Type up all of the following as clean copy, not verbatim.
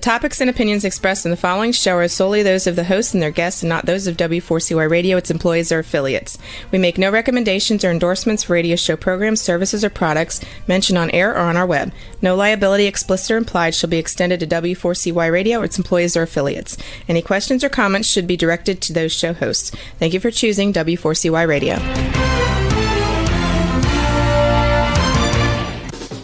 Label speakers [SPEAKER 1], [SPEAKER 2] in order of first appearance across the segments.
[SPEAKER 1] topics and opinions expressed in the following show are solely those of the hosts and their guests and not those of W4CY Radio, its employees, or affiliates. We make no recommendations or endorsements for radio show programs, services, or products mentioned on air or on our web. No liability, explicit or implied, shall be extended to W4CY Radio or its employees or affiliates. Any questions or comments should be directed to those show hosts. Thank you for choosing W4CY Radio.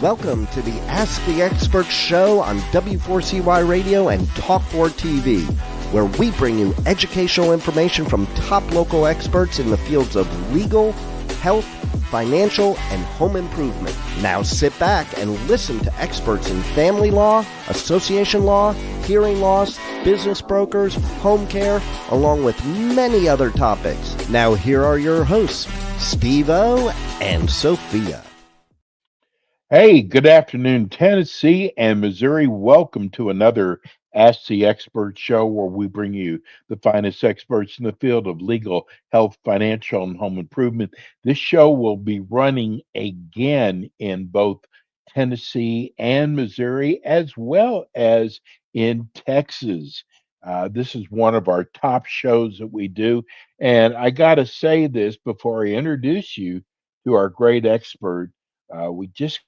[SPEAKER 2] Welcome to the Ask the Expert show on W4CY Radio and Talk4 TV, where we bring you educational information from top local experts in the fields of legal, health, financial, and home improvement. Now sit back and listen to experts in family law, association law, hearing loss, business brokers, home care, along with many other topics. Now here are your hosts, Steve-O and Sophia.
[SPEAKER 3] Hey, good afternoon, Tennessee and Missouri. Welcome to another Ask the Expert show where we bring you the finest experts in the field of legal, health, financial, and home improvement. This show will be running again in both Tennessee and Missouri, as well as in Texas. This is one of our top shows that we do. And I got to say this before I introduce you to our great expert. We just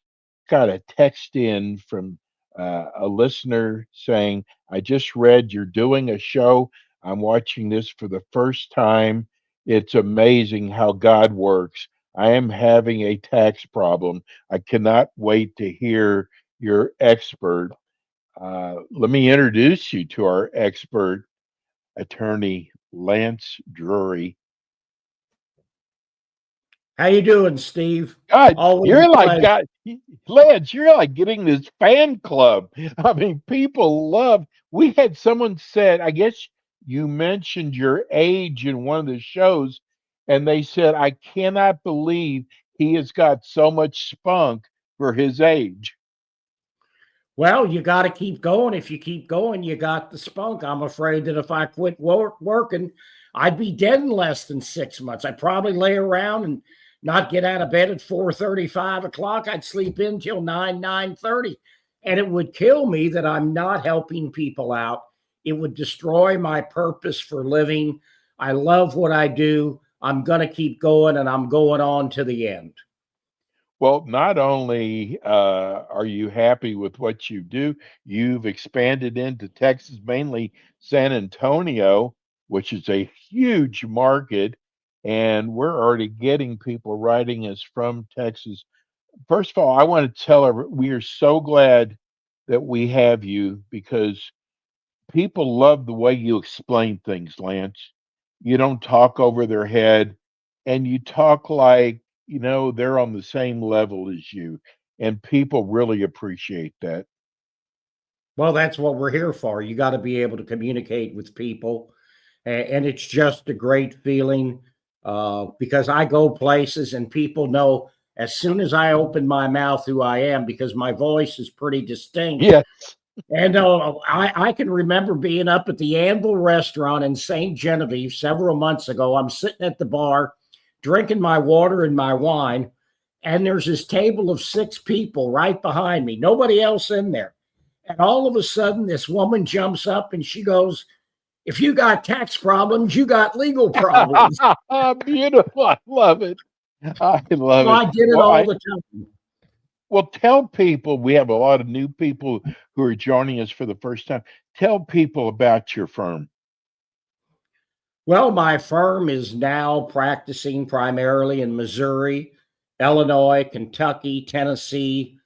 [SPEAKER 3] got a text in from a listener saying, I just read you're doing a show. I'm watching this for the first time. It's amazing how God works. I am having a tax problem. I cannot wait to hear your expert. Let me introduce you to our expert, attorney Lance Drury.
[SPEAKER 4] How you doing, Steve?
[SPEAKER 3] God,
[SPEAKER 4] Always
[SPEAKER 3] you're
[SPEAKER 4] a
[SPEAKER 3] like
[SPEAKER 4] pleasure.
[SPEAKER 3] God, Lance. You're like getting this fan club. I mean, people love. We had someone said, I guess you mentioned your age in one of the shows, and they said, I cannot believe he has got so much spunk for his age.
[SPEAKER 4] Well, you got to keep going. If you keep going, you got the spunk. I'm afraid that if I quit working, I'd be dead in less than 6 months. I'd probably lay around and not get out of bed at 4:30, 5 o'clock. I'd sleep in till 9:30. And it would kill me that I'm not helping people out. It would destroy my purpose for living. I love what I do. I'm going to keep going, and I'm going on to the end.
[SPEAKER 3] Well, not only are you happy with what you do, you've expanded into Texas, mainly San Antonio, which is a huge market. And we're already getting people writing us from Texas. First of all, I want to tell everyone we are so glad that we have you because people love the way you explain things, Lance. You don't talk over their head and you talk like, they're on the same level as you. And people really appreciate that.
[SPEAKER 4] Well, that's what we're here for. You got to be able to communicate with people. And it's just a great feeling. Because I go places and people know as soon as I open my mouth who I am because my voice is pretty distinct.
[SPEAKER 3] Yes.
[SPEAKER 4] And I can remember being up at the Anvil restaurant in St. Genevieve several months ago. I'm sitting at the bar drinking my water and my wine, and there's this table of 6 people right behind me, nobody else in there. And all of a sudden, this woman jumps up and she goes, if you got tax problems, you got legal problems.
[SPEAKER 3] Beautiful. I love it. I love it.
[SPEAKER 4] I get it all the time.
[SPEAKER 3] Well, tell people, we have a lot of new people who are joining us for the first time. Tell people about your firm.
[SPEAKER 4] Well, my firm is now practicing primarily in Missouri, Illinois, Kentucky, Tennessee,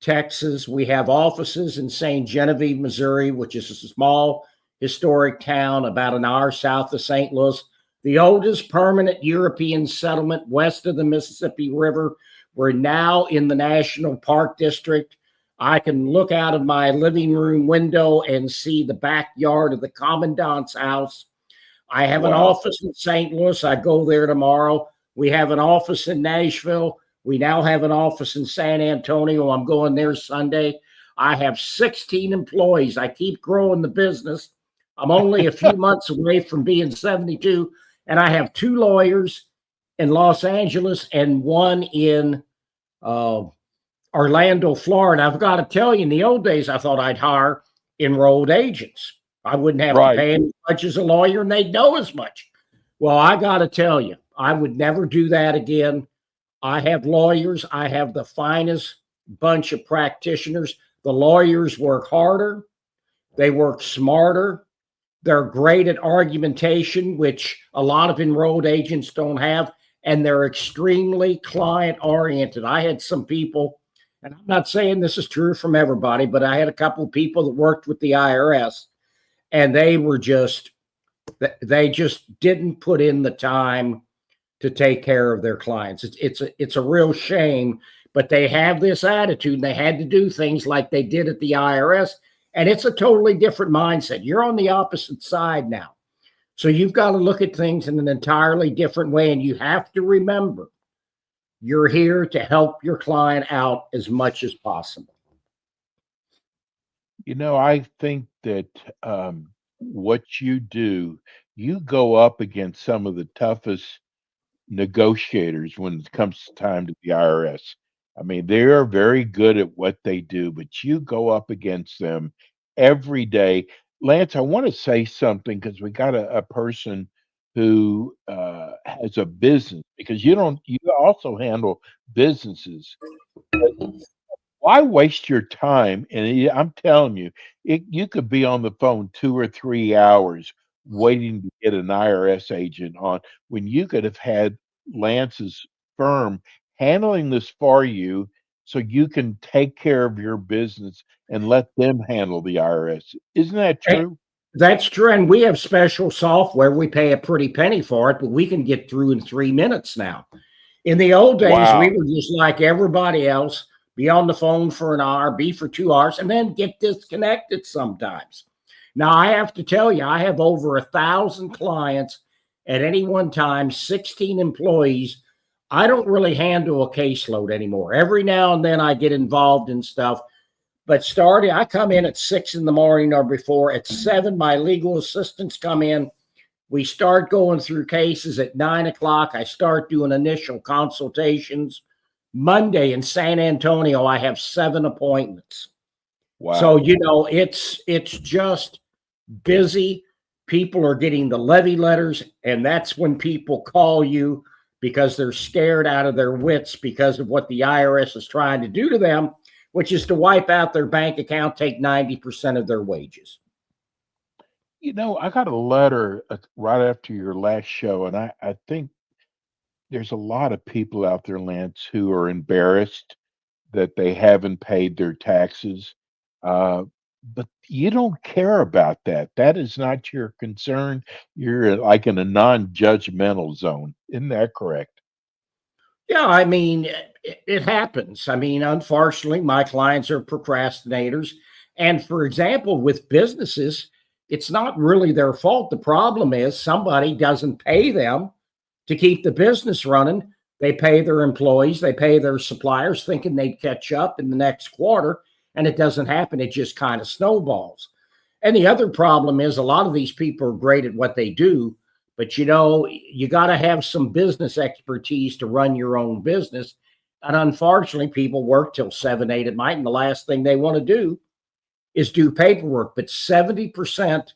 [SPEAKER 4] Texas. We have offices in St. Genevieve, Missouri, which is a small historic town about an hour south of St. Louis, the oldest permanent European settlement west of the Mississippi River. We're now in the National Park District. I can look out of my living room window and see the backyard of the commandant's house. I have an office in St. Louis. I go there tomorrow. We have an office in Nashville. We now have an office in San Antonio. I'm going there Sunday. I have 16 employees. I keep growing the business. I'm only a few months away from being 72, and I have 2 lawyers in Los Angeles and one in Orlando, Florida. I've got to tell you, in the old days, I thought I'd hire enrolled agents. I wouldn't have to
[SPEAKER 3] Right.
[SPEAKER 4] pay them as much as a lawyer, and they'd know as much. Well, I got to tell you, I would never do that again. I have lawyers. I have the finest bunch of practitioners. The lawyers work harder. They work smarter. They're great at argumentation, which a lot of enrolled agents don't have. And they're extremely client oriented. I had some people, and I'm not saying this is true from everybody, but I had a couple of people that worked with the IRS, and they just didn't put in the time to take care of their clients. It's a real shame, but they have this attitude, and they had to do things like they did at the IRS, and it's a totally different mindset. You're on the opposite side now. So you've got to look at things in an entirely different way, and you have to remember you're here to help your client out as much as possible.
[SPEAKER 3] I think that what you do, you go up against some of the toughest negotiators when it comes time to the IRS. I mean, they are very good at what they do, but you go up against them every day. Lance, I want to say something because we got a person who has a business because you also handle businesses. Why waste your time? And I'm telling you, you could be on the phone 2 or 3 hours waiting to get an IRS agent on when you could have had Lance's firm handling this for you so you can take care of your business and let them handle the IRS. Isn't that true?
[SPEAKER 4] That's true. And we have special software. We pay a pretty penny for it, but we can get through in 3 minutes now. In the old days,
[SPEAKER 3] Wow.
[SPEAKER 4] we were just like everybody else, be on the phone for an hour, be for 2 hours, and then get disconnected sometimes. Now, I have to tell you, I have over 1,000 clients at any one time, 16 employees. I don't really handle a caseload anymore. Every now and then I get involved in stuff. But I come in at 6 in the morning or before. At 7, my legal assistants come in. We start going through cases at 9 o'clock. I start doing initial consultations. Monday in San Antonio, I have 7 appointments.
[SPEAKER 3] Wow.
[SPEAKER 4] So, it's just busy. People are getting the levy letters, and that's when people call you because they're scared out of their wits because of what the IRS is trying to do to them, which is to wipe out their bank account, take 90% of their wages.
[SPEAKER 3] I got a letter right after your last show, and I think there's a lot of people out there, Lance, who are embarrassed that they haven't paid their taxes. But you don't care about that. That is not your concern. You're like in a non-judgmental zone. Isn't that correct?
[SPEAKER 4] Yeah, I mean, it happens. I mean, unfortunately, my clients are procrastinators. And for example, with businesses, it's not really their fault. The problem is somebody doesn't pay them to keep the business running. They pay their employees, they pay their suppliers, thinking they'd catch up in the next quarter, and it doesn't happen. It just kind of snowballs. And the other problem is a lot of these people are great at what they do, but you got to have some business expertise to run your own business. And unfortunately, people work till 7, 8 at night, and the last thing they want to do is do paperwork. But 70%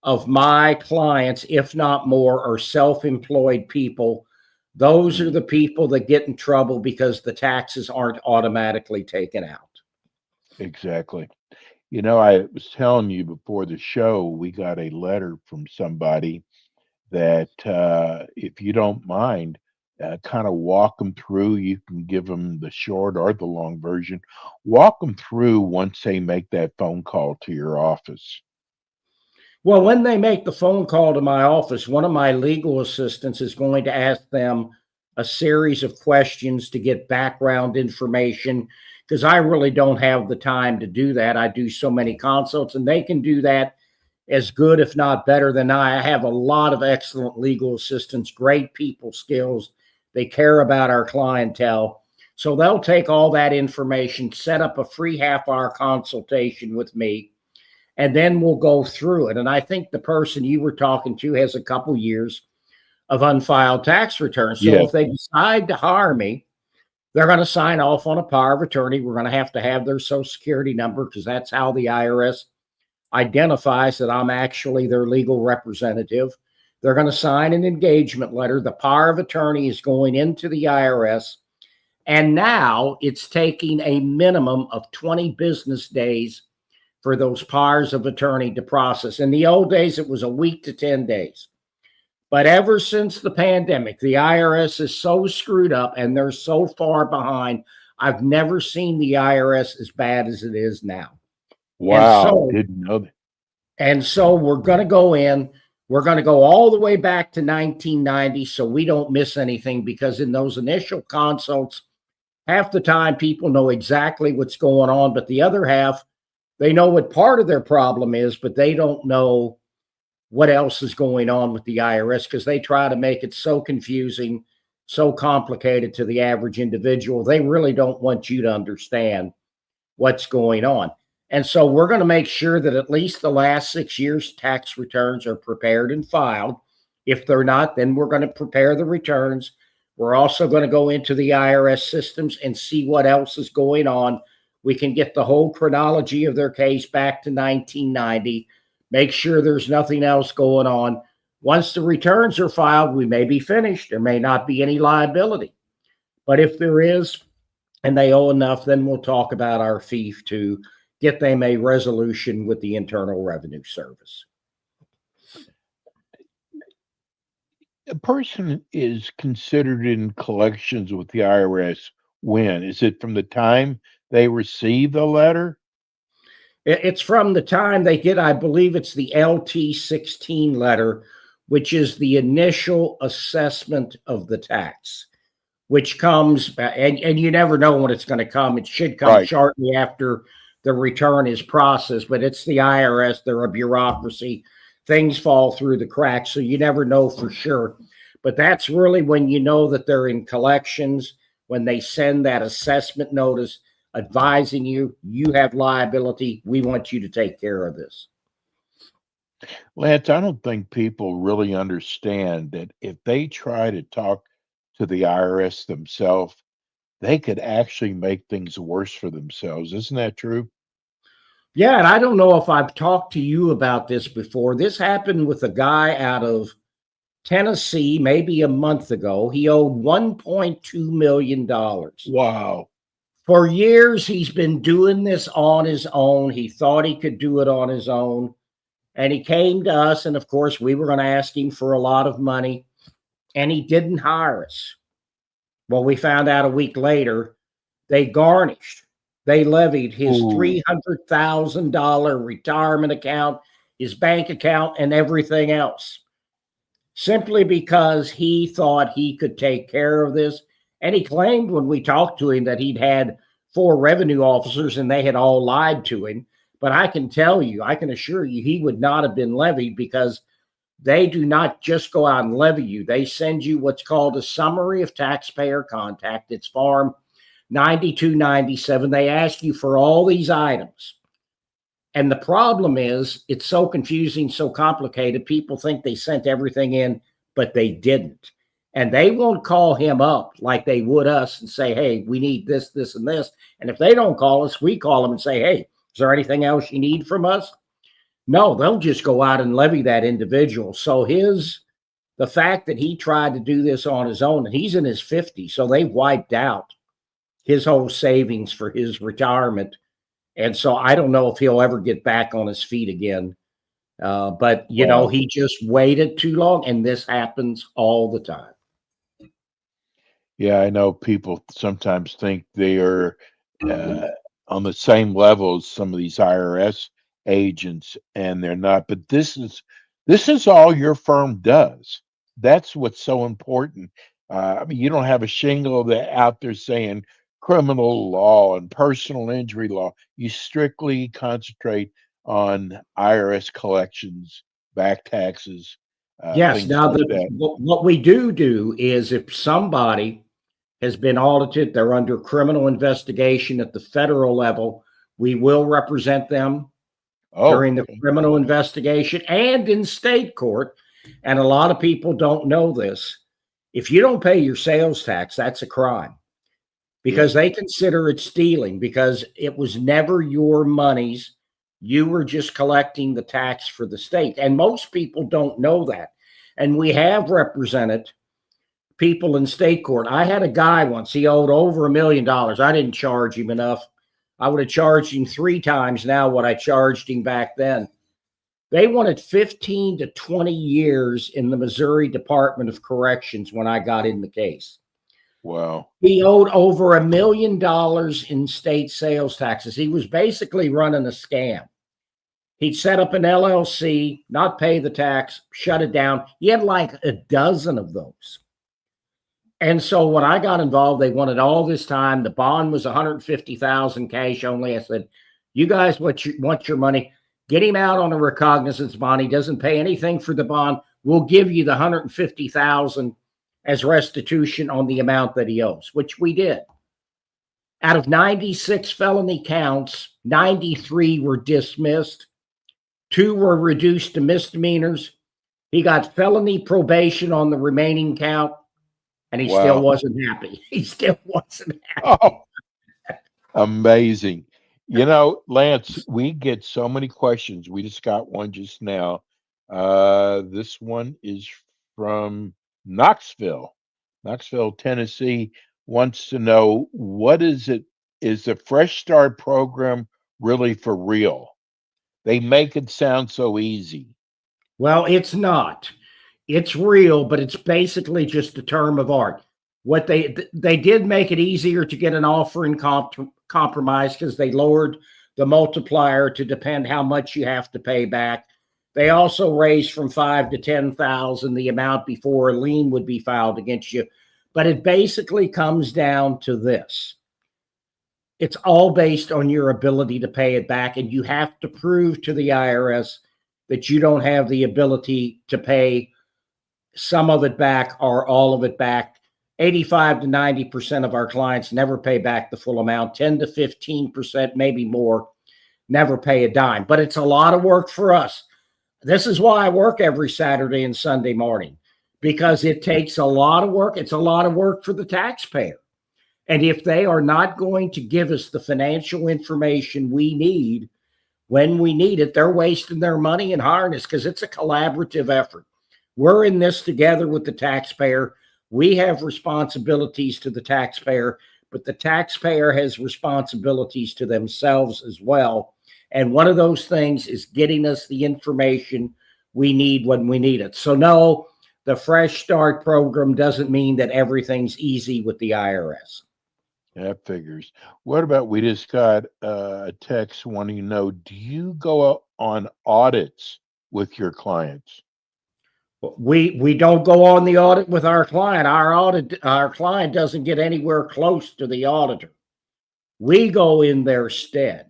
[SPEAKER 4] of my clients, if not more, are self-employed people. Those are the people that get in trouble because the taxes aren't automatically taken out.
[SPEAKER 3] Exactly. I was telling you before the show, we got a letter from somebody that, if you don't mind, kind of walk them through. You can give them the short or the long version. Walk them through once they make that phone call to your office.
[SPEAKER 4] Well, when they make the phone call to my office, one of my legal assistants is going to ask them a series of questions to get background information because I really don't have the time to do that. I do so many consults, and they can do that as good, if not better than I. I have a lot of excellent legal assistants, great people skills. They care about our clientele. So they'll take all that information, set up a free half-hour consultation with me, and then we'll go through it. And I think the person you were talking to has a couple years of unfiled tax returns. So if they decide to hire me, they're going to sign off on a power of attorney. We're going to have their social security number because that's how the IRS identifies that I'm actually their legal representative. They're going to sign an engagement letter. The power of attorney is going into the IRS. And now it's taking a minimum of 20 business days for those powers of attorney to process. In the old days, it was a week to 10 days. But ever since the pandemic, the IRS is so screwed up and they're so far behind. I've never seen the IRS as bad as it is now.
[SPEAKER 3] Wow, didn't know that.
[SPEAKER 4] And so we're going to go in. We're going to go all the way back to 1990 so we don't miss anything, because in those initial consults, half the time people know exactly what's going on, but the other half, they know what part of their problem is, but they don't know what else is going on with the IRS, because they try to make it so confusing, so complicated to the average individual. They really don't want you to understand what's going on. And so we're going to make sure that at least the last 6 years' tax returns are prepared and filed. If they're not, then we're going to prepare the returns. We're also going to go into the IRS systems and see what else is going on. We can get the whole chronology of their case back to 1990, make sure there's nothing else going on. Once the returns are filed, we may be finished. There may not be any liability. But if there is, and they owe enough, then we'll talk about our fee to get them a resolution with the Internal Revenue Service.
[SPEAKER 3] A person is considered in collections with the IRS when? Is it from the time they receive the letter?
[SPEAKER 4] It's from the time they get, I believe it's the LT-16 letter, which is the initial assessment of the tax, which comes, and you never know when it's going to come. It should come shortly after the return is processed, but it's the IRS. They're a bureaucracy. Things fall through the cracks, so you never know for sure. But that's really when you know that they're in collections, when they send that assessment notice advising you, you have liability. We want you to take care of this.
[SPEAKER 3] Lance, I don't think people really understand that if they try to talk to the IRS themselves, they could actually make things worse for themselves. Isn't that true?
[SPEAKER 4] Yeah, and I don't know if I've talked to you about this before. This happened with a guy out of Tennessee maybe a month ago. He owed $1.2 million.
[SPEAKER 3] Wow.
[SPEAKER 4] For years, he's been doing this on his own. He thought he could do it on his own. And he came to us, and of course, we were going to ask him for a lot of money, and he didn't hire us. Well, we found out a week later, they garnished. They levied his $300,000 retirement account, his bank account, and everything else, simply because he thought he could take care of this. And he claimed when we talked to him that he'd had 4 revenue officers and they had all lied to him. But I can tell you, I can assure you, he would not have been levied, because they do not just go out and levy you. They send you what's called a summary of taxpayer contact. It's Form 9297. They ask you for all these items. And the problem is, it's so confusing, so complicated. People think they sent everything in, but they didn't. And they won't call him up like they would us and say, hey, we need this, this, and this. And if they don't call us, we call them and say, hey, is there anything else you need from us? No, they'll just go out and levy that individual. So the fact that he tried to do this on his own, and he's in his 50s, so they wiped out his whole savings for his retirement. And so I don't know if he'll ever get back on his feet again. But, you know, he just waited too long, and this happens all the time.
[SPEAKER 3] Yeah, I know people sometimes think they are on the same level as some of these IRS agents, and they're not. But this is all your firm does. That's what's so important. I mean, you don't have a shingle that out there saying criminal law and personal injury law. You strictly concentrate on IRS collections, back taxes,
[SPEAKER 4] Yes.
[SPEAKER 3] things
[SPEAKER 4] Now,
[SPEAKER 3] like that.
[SPEAKER 4] what we do is if somebody has been audited, they're under criminal investigation at the federal level, we will represent them during the criminal investigation and in state court. And a lot of people don't know this. If you don't pay your sales tax, that's a crime, because they consider it stealing, because it was never your monies. You were just collecting the tax for the state. And most people don't know that. And we have represented people in state court. I had a guy once, he owed over $1 million. I didn't charge him enough. I would have charged him 3 times now what I charged him back then. They wanted 15 to 20 years in the Missouri Department of Corrections when I got in the case.
[SPEAKER 3] Wow.
[SPEAKER 4] He owed over $1 million in state sales taxes. He was basically running a scam. He'd set up an LLC, not pay the tax, shut it down. He had like a dozen of those. And so when I got involved, they wanted all this time. The bond was $150,000 cash only. I said, you guys want your money, get him out on a recognizance bond. He doesn't pay anything for the bond. We'll give you the $150,000 as restitution on the amount that he owes, which we did. Out of 96 felony counts, 93 were dismissed. 2 were reduced to misdemeanors. He got felony probation on the remaining count, and he still wasn't happy. He still wasn't happy.
[SPEAKER 3] Oh, amazing. You know, Lance, we get so many questions. We just got one just now. This one is from Knoxville, Tennessee, wants to know, what is it? Is the Fresh Start program really for real? They make it sound so easy.
[SPEAKER 4] Well, it's not. It's real, but it's basically just a term of art. What they did make it easier to get an offer in compromise because they lowered the multiplier to depend how much you have to pay back. They also raised from $5,000 to $10,000 the amount before a lien would be filed against you. But it basically comes down to this. It's all based on your ability to pay it back, and you have to prove to the IRS that you don't have the ability to pay some of it back or all of it back. 85 to 90% of our clients never pay back the full amount. 10 to 15%, maybe more, never pay a dime. But it's a lot of work for us. This is why I work every Saturday and Sunday morning, because it takes a lot of work. It's a lot of work for the taxpayer. And if they are not going to give us the financial information we need when we need it, they're wasting their money and hiring us, because it's a collaborative effort. We're in this together with the taxpayer. We have responsibilities to the taxpayer, but the taxpayer has responsibilities to themselves as well. And one of those things is getting us the information we need when we need it. So no, the Fresh Start program doesn't mean that everything's easy with the IRS.
[SPEAKER 3] That figures. What about, we just got a text wanting to know, do you go out on audits with your clients?
[SPEAKER 4] We don't go on the audit with our client. Our client doesn't get anywhere close to the auditor. We go in their stead.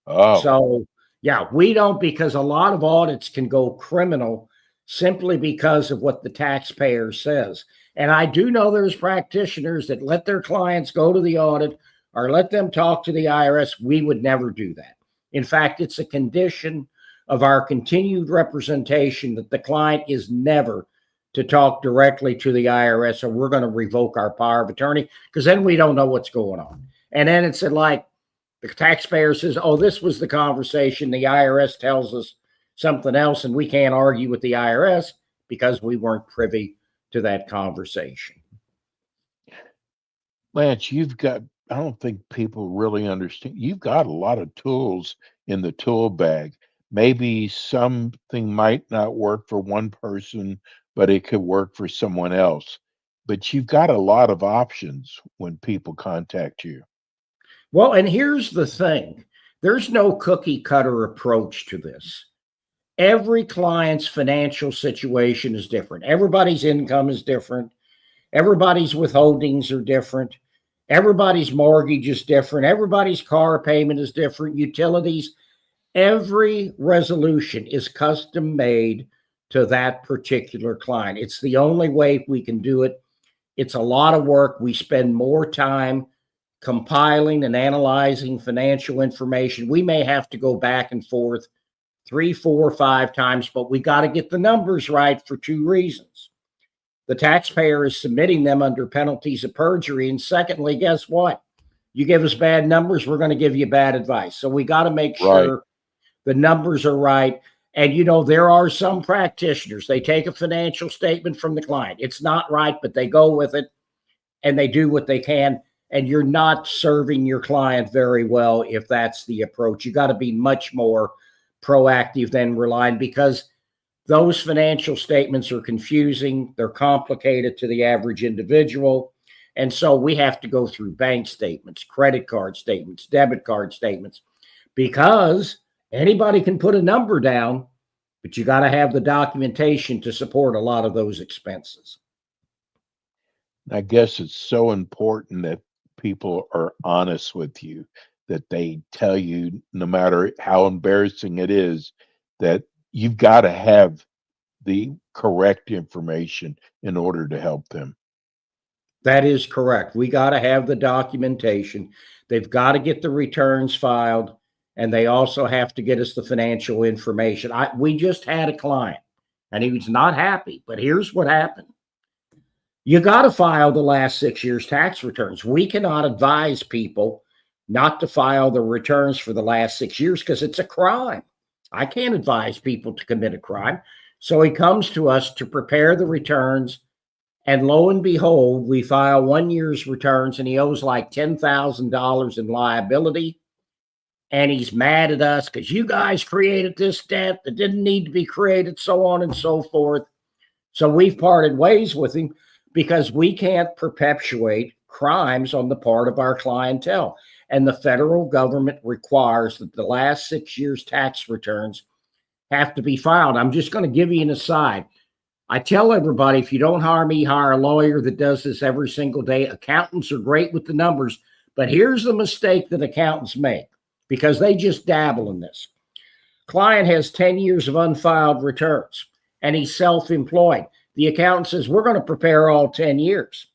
[SPEAKER 3] Oh,
[SPEAKER 4] So yeah, we don't, because a lot of audits can go criminal simply because of what the taxpayer says. And I do know there's practitioners that let their clients go to the audit or let them talk to the IRS. We would never do that. In fact, it's a condition of our continued representation that the client is never to talk directly to the IRS, or we're going to revoke our power of attorney, because then we don't know what's going on. And then it's like the taxpayer says, oh, this was the conversation. The IRS tells us something else, and we can't argue with the IRS because we weren't privy to that conversation.
[SPEAKER 3] Lance, I don't think people really understand. You've got a lot of tools in the tool bag. Maybe something might not work for one person, but it could work for someone else. But you've got a lot of options when people contact you.
[SPEAKER 4] Well, and here's the thing. There's no cookie cutter approach to this. Every client's financial situation is different. Everybody's income is different. Everybody's withholdings are different. Everybody's mortgage is different. Everybody's car payment is different. Utilities. Every resolution is custom made to that particular client. It's the only way we can do it. It's a lot of work. We spend more time compiling and analyzing financial information. We may have to go back and forth 3, 4, 5 times, but we got to get the numbers right for 2 reasons. The taxpayer is submitting them under penalties of perjury. And secondly, guess what? You give us bad numbers, we're going to give you bad advice. So we got to make sure the numbers are right. And, there are some practitioners, they take a financial statement from the client. It's not right, but they go with it and they do what they can. And you're not serving your client very well if that's the approach. You got to be much more proactive than relying, because those financial statements are confusing. They're complicated to the average individual. And so we have to go through bank statements, credit card statements, debit card statements, because anybody can put a number down, but you got to have the documentation to support a lot of those expenses.
[SPEAKER 3] I guess it's so important that people are honest with you, that they tell you, no matter how embarrassing it is, that you've got to have the correct information in order to help them.
[SPEAKER 4] That is correct. We got to have the documentation. They've got to get the returns filed, and they also have to get us the financial information. We just had a client, and he was not happy, but here's what happened. You got to file the last 6 years' tax returns. We cannot advise people not to file the returns for the last 6 years because it's a crime. I can't advise people to commit a crime. So he comes to us to prepare the returns, and lo and behold, we file 1 year's returns, and he owes like $10,000 in liability. And he's mad at us because you guys created this debt that didn't need to be created, so on and so forth. So we've parted ways with him, because we can't perpetuate crimes on the part of our clientele. And the federal government requires that the last 6 years' tax returns have to be filed. I'm just going to give you an aside. I tell everybody, if you don't hire me, hire a lawyer that does this every single day. Accountants are great with the numbers, but here's the mistake that accountants make, because they just dabble in this. Client has 10 years of unfiled returns, and he's self-employed. The accountant says, we're going to prepare all 10 years.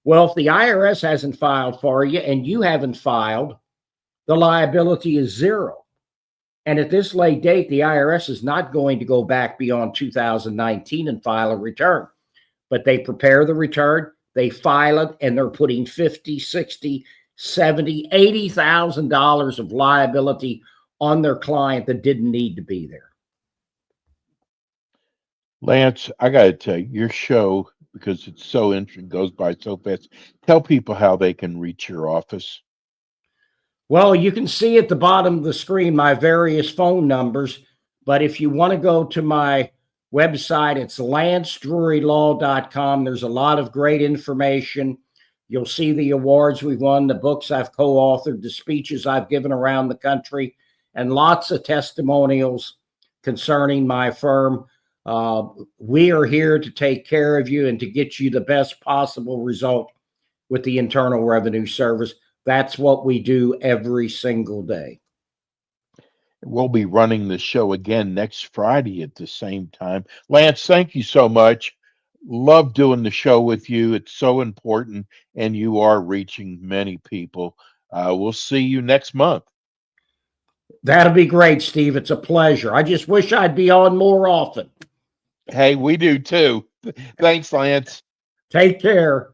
[SPEAKER 4] Well, if the IRS hasn't filed for you and you haven't filed, the liability is zero. And at this late date, the IRS is not going to go back beyond 2019 and file a return. But they prepare the return, they file it, and they're putting $50,000, $60,000, $70,000, $80,000 of liability on their client that didn't need to be there.
[SPEAKER 3] Lance, I got to tell you, your show, because it's so interesting, goes by so fast. Tell people how they can reach your office.
[SPEAKER 4] Well, you can see at the bottom of the screen my various phone numbers, but if you want to go to my website, it's lancedrurylaw.com. There's a lot of great information. You'll see the awards we've won, the books I've co-authored, the speeches I've given around the country, and lots of testimonials concerning my firm. We are here to take care of you and to get you the best possible result with the Internal Revenue Service. That's what we do every single day.
[SPEAKER 3] We'll be running the show again next Friday at the same time. Lance, thank you so much. Love doing the show with you. It's so important, and you are reaching many people. We'll see you next month.
[SPEAKER 4] That'll be great, Steve. It's a pleasure. I just wish I'd be on more often.
[SPEAKER 3] Hey, we do too. Thanks, Lance.
[SPEAKER 4] Take care.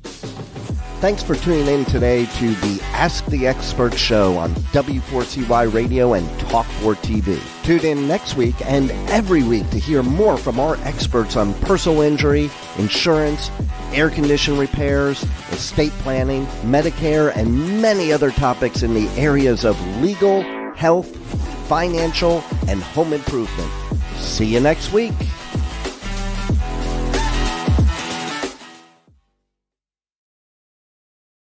[SPEAKER 2] Thanks for tuning in today to the Ask the Expert show on W4CY Radio and Talk4 TV. Tune in next week and every week to hear more from our experts on personal injury, insurance, air condition repairs, estate planning, Medicare, and many other topics in the areas of legal, health, financial, and home improvement. See you next week.